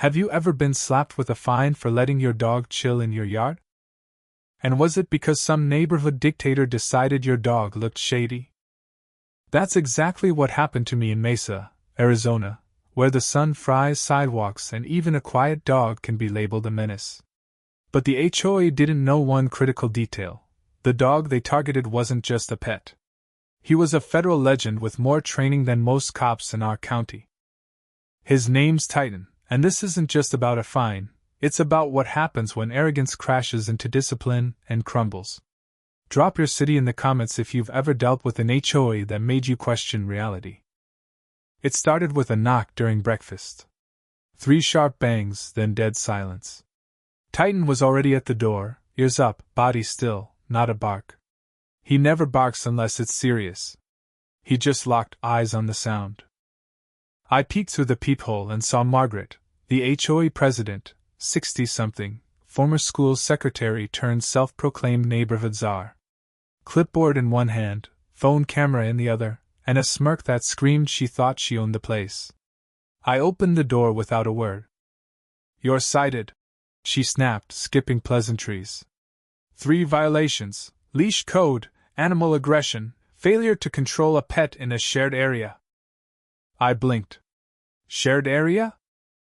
Have you ever been slapped with a fine for letting your dog chill in your yard? And was it because some neighborhood dictator decided your dog looked shady? That's exactly what happened to me in Mesa, Arizona, where the sun fries sidewalks and even a quiet dog can be labeled a menace. But the HOA didn't know one critical detail. The dog they targeted wasn't just a pet. He was a federal legend with more training than most cops in our county. His name's Titan, and this isn't just about a fine, it's about what happens when arrogance crashes into discipline and crumbles. Drop your city in the comments if you've ever dealt with an HOA that made you question reality. It started with a knock during breakfast. 3 sharp bangs, then dead silence. Titan was already at the door, ears up, body still, not a bark. He never barks unless it's serious. He just locked eyes on the sound. I peeked through the peephole and saw Margaret, the HOA president, 60-something, former school secretary turned self-proclaimed neighborhood czar. Clipboard in one hand, phone camera in the other, and a smirk that screamed she thought she owned the place. I opened the door without a word. "You're cited," she snapped, skipping pleasantries. 3 violations: leash code, animal aggression, failure to control a pet in a shared area. I blinked. Shared area?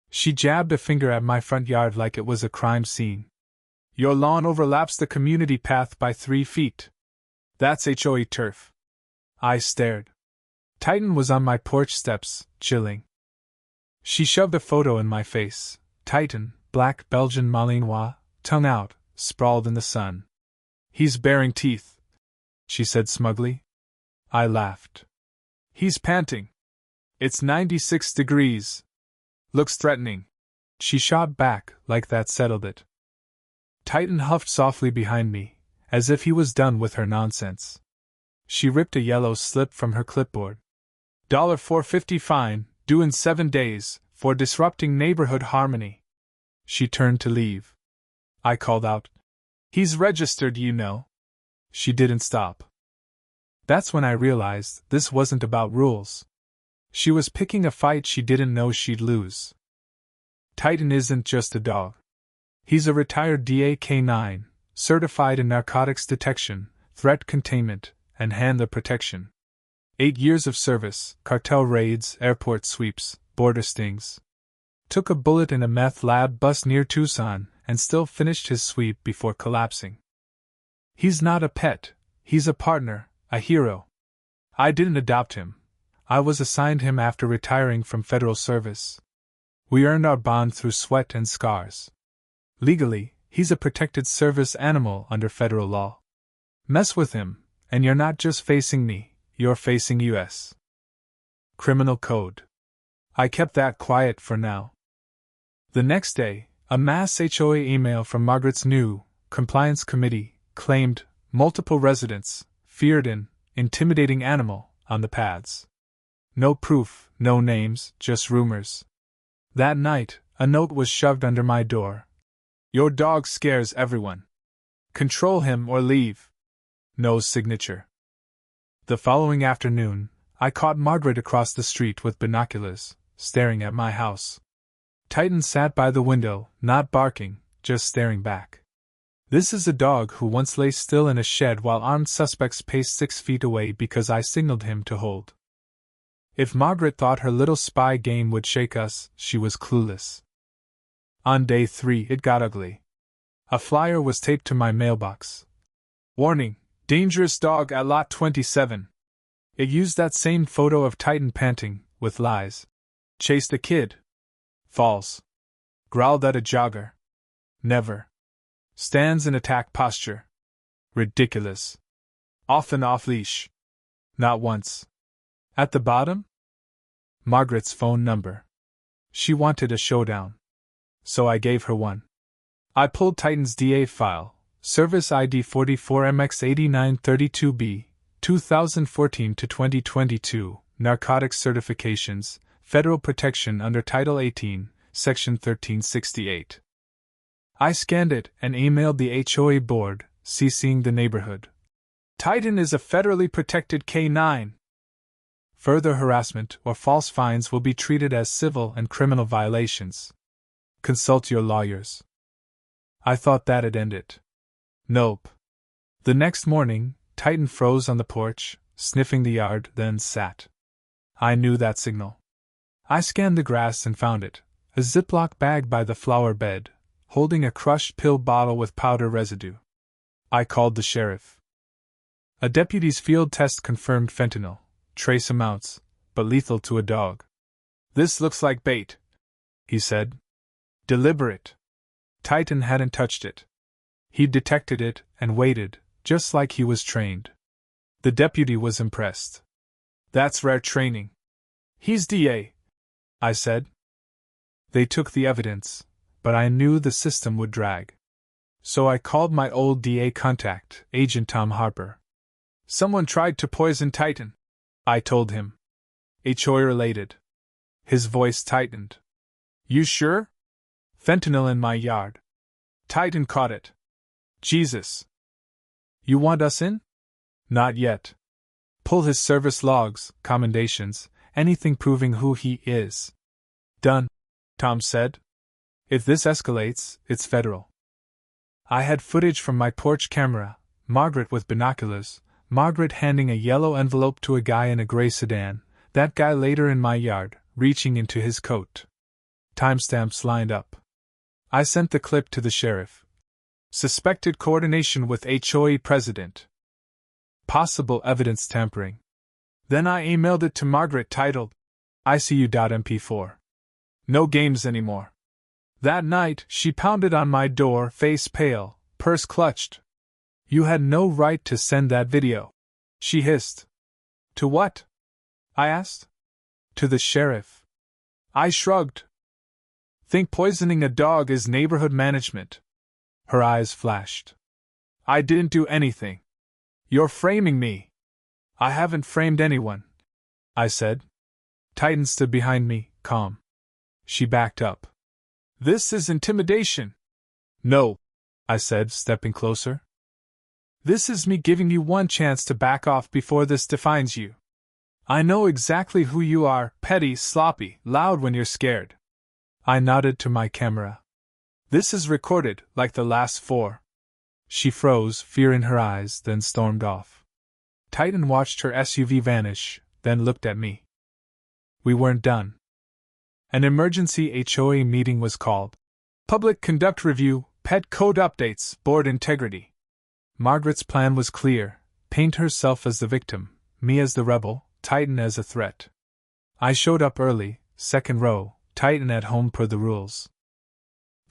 She jabbed a finger at my front yard like it was a crime scene. "Your lawn overlaps the community path by 3 feet. That's HOA turf." I stared. Titan was on my porch steps, chilling. She shoved a photo in my face. Titan, black Belgian Malinois, tongue out, sprawled in the sun. "He's baring teeth," she said smugly. I laughed. "He's panting. It's 96 degrees. Looks threatening." She shot back, like that settled it. Titan huffed softly behind me, as if he was done with her nonsense. She ripped a yellow slip from her clipboard. $4.50 fine, due in 7 days, for disrupting neighborhood harmony. She turned to leave. I called out, "He's registered, you know." She didn't stop. That's when I realized this wasn't about rules. She was picking a fight she didn't know she'd lose. Titan isn't just a dog. He's a retired DEA K9, certified in narcotics detection, threat containment, and handler protection. 8 years of service, cartel raids, airport sweeps, border stings. Took a bullet in a meth lab bust near Tucson and still finished his sweep before collapsing. He's not a pet, he's a partner, a hero. I didn't adopt him. I was assigned him after retiring from federal service. We earned our bond through sweat and scars. Legally, he's a protected service animal under federal law. Mess with him, and you're not just facing me, you're facing U.S. Criminal Code. I kept that quiet for now. The next day, a mass HOA email from Margaret's new compliance committee claimed multiple residents feared an intimidating animal on the pads. No proof, no names, just rumors. That night, a note was shoved under my door. "Your dog scares everyone. Control him or leave." No signature. The following afternoon, I caught Margaret across the street with binoculars, staring at my house. Titan sat by the window, not barking, just staring back. This is a dog who once lay still in a shed while armed suspects paced 6 feet away because I signaled him to hold. If Margaret thought her little spy game would shake us, she was clueless. On day 3, it got ugly. A flyer was taped to my mailbox. "Warning, dangerous dog at lot 27. It used that same photo of Titan panting, with lies. Chased a kid. Falls. Growled at a jogger. Never. Stands in attack posture. Ridiculous. Often off leash. Not once." At the bottom? Margaret's phone number. She wanted a showdown. So I gave her one. I pulled Titan's DA file, Service ID 44MX8932B, 2014 to 2022, Narcotics Certifications, Federal Protection under Title 18, Section 1368. I scanned it and emailed the HOA board, CCing the neighborhood. "Titan is a federally protected K9. Further harassment or false fines will be treated as civil and criminal violations. Consult your lawyers. I thought that'd end it. Nope. The next morning, Titan froze on the porch, sniffing the yard, then sat. I knew that signal. I scanned the grass and found it, a Ziploc bag by the flower bed, holding a crushed pill bottle with powder residue. I called the sheriff. A deputy's field test confirmed fentanyl, trace amounts, but lethal to a dog. This looks like bait, he said. Deliberate. Titan hadn't touched it. He detected it and waited, just like he was trained. The deputy was impressed. That's rare training. He's DA, I said. They took the evidence, but I knew the system would drag. So I called my old DA contact, Agent Tom Harper. Someone tried to poison Titan, I told him. HOA related. His voice tightened. You sure? Fentanyl in my yard. Titan caught it. Jesus. You want us in? Not yet. Pull his service logs, commendations, anything proving who he is. Done, Tom said. If this escalates, it's federal. I had footage from my porch camera, Margaret with binoculars, Margaret handing a yellow envelope to a guy in a gray sedan, that guy later in my yard, reaching into his coat. Timestamps lined up. I sent the clip to the sheriff. Suspected coordination with HOA president. Possible evidence tampering. Then I emailed it to Margaret titled, ICU.mp4. No games anymore. That night, she pounded on my door, face pale, purse clutched. You had no right to send that video, she hissed. To what? I asked. To the sheriff. I shrugged. Think poisoning a dog is neighborhood management. Her eyes flashed. I didn't do anything. You're framing me. I haven't framed anyone, I said. Titan stood behind me, calm. She backed up. This is intimidation. No, I said, stepping closer. This is me giving you one chance to back off before this defines you. I know exactly who you are, petty, sloppy, loud when you're scared. I nodded to my camera. This is recorded, like the last 4. She froze, fear in her eyes, then stormed off. Titan watched her SUV vanish, then looked at me. We weren't done. An emergency HOA meeting was called. Public conduct review, pet code updates, board integrity. Margaret's plan was clear: paint herself as the victim, me as the rebel, Titan as a threat. I showed up early, second row, Titan at home per the rules.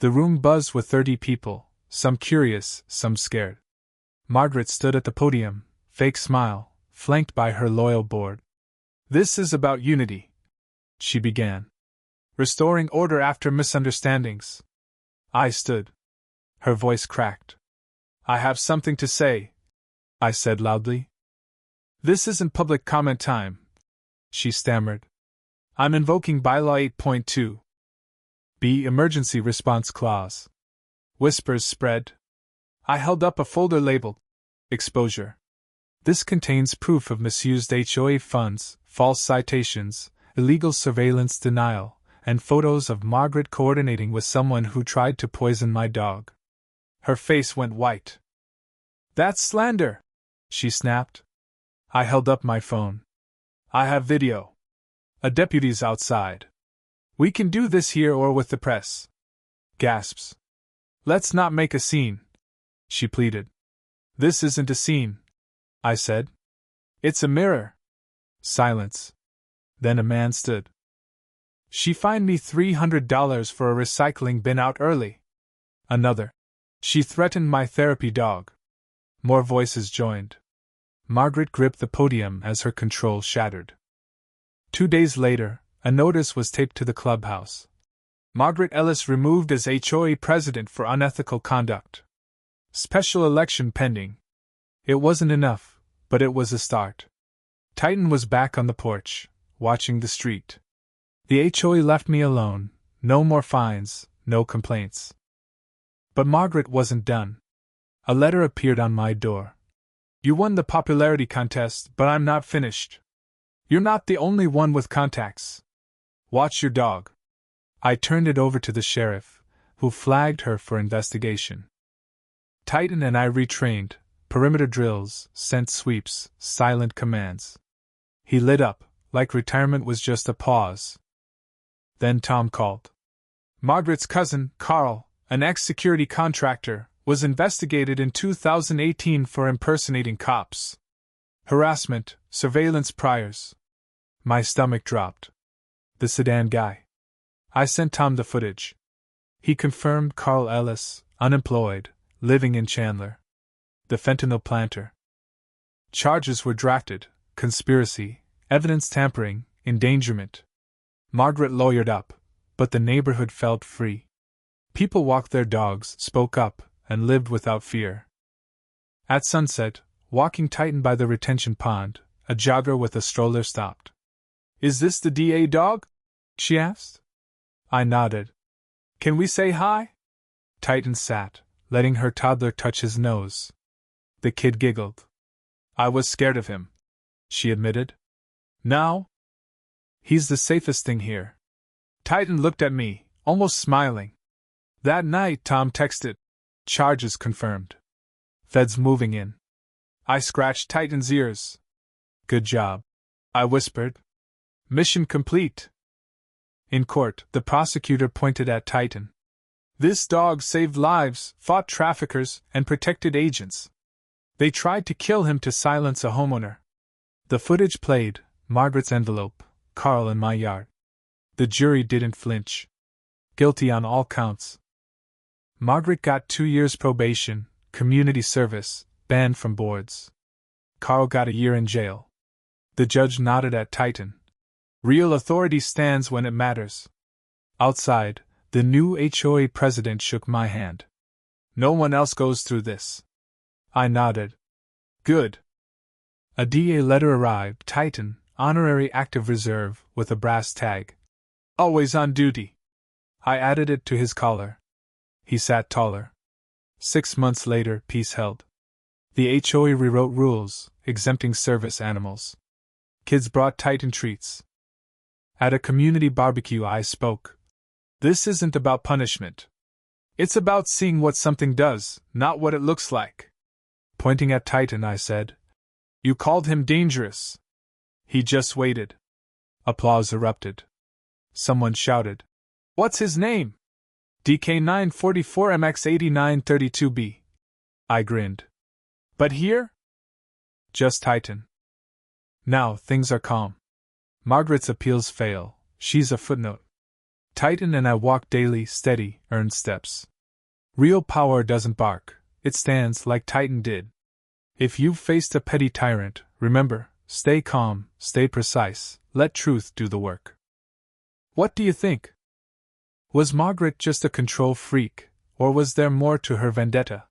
The room buzzed with 30 people, some curious, some scared. Margaret stood at the podium, fake smile, flanked by her loyal board. This is about unity, she began. Restoring order after misunderstandings. I stood. Her voice cracked. I have something to say, I said loudly. This isn't public comment time, she stammered. I'm invoking Bylaw 8.2. B. Emergency Response Clause. Whispers spread. I held up a folder labeled Exposure. This contains proof of misused HOA funds, false citations, illegal surveillance denial, and photos of Margaret coordinating with someone who tried to poison my dog. Her face went white. That's slander, she snapped. I held up my phone. I have video. A deputy's outside. We can do this here or with the press. Gasps. Let's not make a scene, she pleaded. This isn't a scene, I said. It's a mirror. Silence. Then a man stood. She fined me $300 for a recycling bin out early. Another. She threatened my therapy dog. More voices joined. Margaret gripped the podium as her control shattered. 2 days later, a notice was taped to the clubhouse. Margaret Ellis removed as HOA president for unethical conduct. Special election pending. It wasn't enough, but it was a start. Titan was back on the porch, watching the street. The HOA left me alone, no more fines, no complaints. But Margaret wasn't done. A letter appeared on my door. You won the popularity contest, but I'm not finished. You're not the only one with contacts. Watch your dog. I turned it over to the sheriff, who flagged her for investigation. Titan and I retrained, perimeter drills, scent sweeps, silent commands. He lit up, like retirement was just a pause. Then Tom called. Margaret's cousin, Carl, an ex-security contractor, was investigated in 2018 for impersonating cops. Harassment, surveillance priors. My stomach dropped. The sedan guy. I sent Tom the footage. He confirmed Carl Ellis, unemployed, living in Chandler. The fentanyl planter. Charges were drafted: conspiracy, evidence tampering, endangerment. Margaret lawyered up, but the neighborhood felt free. People walked their dogs, spoke up, and lived without fear. At sunset, walking Titan by the retention pond, a jogger with a stroller stopped. "Is this the DA dog?" she asked. I nodded. "Can we say hi?" Titan sat, letting her toddler touch his nose. The kid giggled. "I was scared of him," she admitted. "Now? He's the safest thing here." Titan looked at me, almost smiling. That night, Tom texted. Charges confirmed. Feds moving in. I scratched Titan's ears. "Good job," I whispered. "Mission complete." In court, the prosecutor pointed at Titan. "This dog saved lives, fought traffickers, and protected agents. They tried to kill him to silence a homeowner." The footage played, Margaret's envelope, Carl in my yard. The jury didn't flinch. Guilty on all counts. Margaret got 2 years probation, community service, banned from boards. Carl got a year in jail. The judge nodded at Titan. Real authority stands when it matters. Outside, the new HOA president shook my hand. "No one else goes through this." I nodded. "Good." A DA letter arrived, Titan, honorary active reserve, with a brass tag. "Always on duty." I added it to his collar. He sat taller. 6 months later, peace held. The HOA rewrote rules, exempting service animals. Kids brought Titan treats. At a community barbecue, I spoke. "This isn't about punishment. It's about seeing what something does, not what it looks like." Pointing at Titan, I said, "You called him dangerous." He just waited. Applause erupted. Someone shouted, "What's his name?" "DK9 44MX 8932B. I grinned. "But here?" "Just Titan." Now things are calm. Margaret's appeals fail, she's a footnote. Titan and I walk daily, steady, earned steps. Real power doesn't bark, it stands like Titan did. If you've faced a petty tyrant, remember, stay calm, stay precise, let truth do the work. What do you think? Was Margaret just a control freak, or was there more to her vendetta?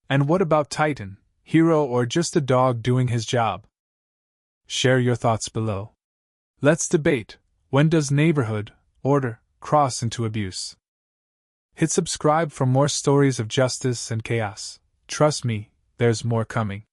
And what about Titan, hero or just a dog doing his job? Share your thoughts below. Let's debate, when does neighborhood, order, cross into abuse? Hit subscribe for more stories of justice and chaos. Trust me, there's more coming.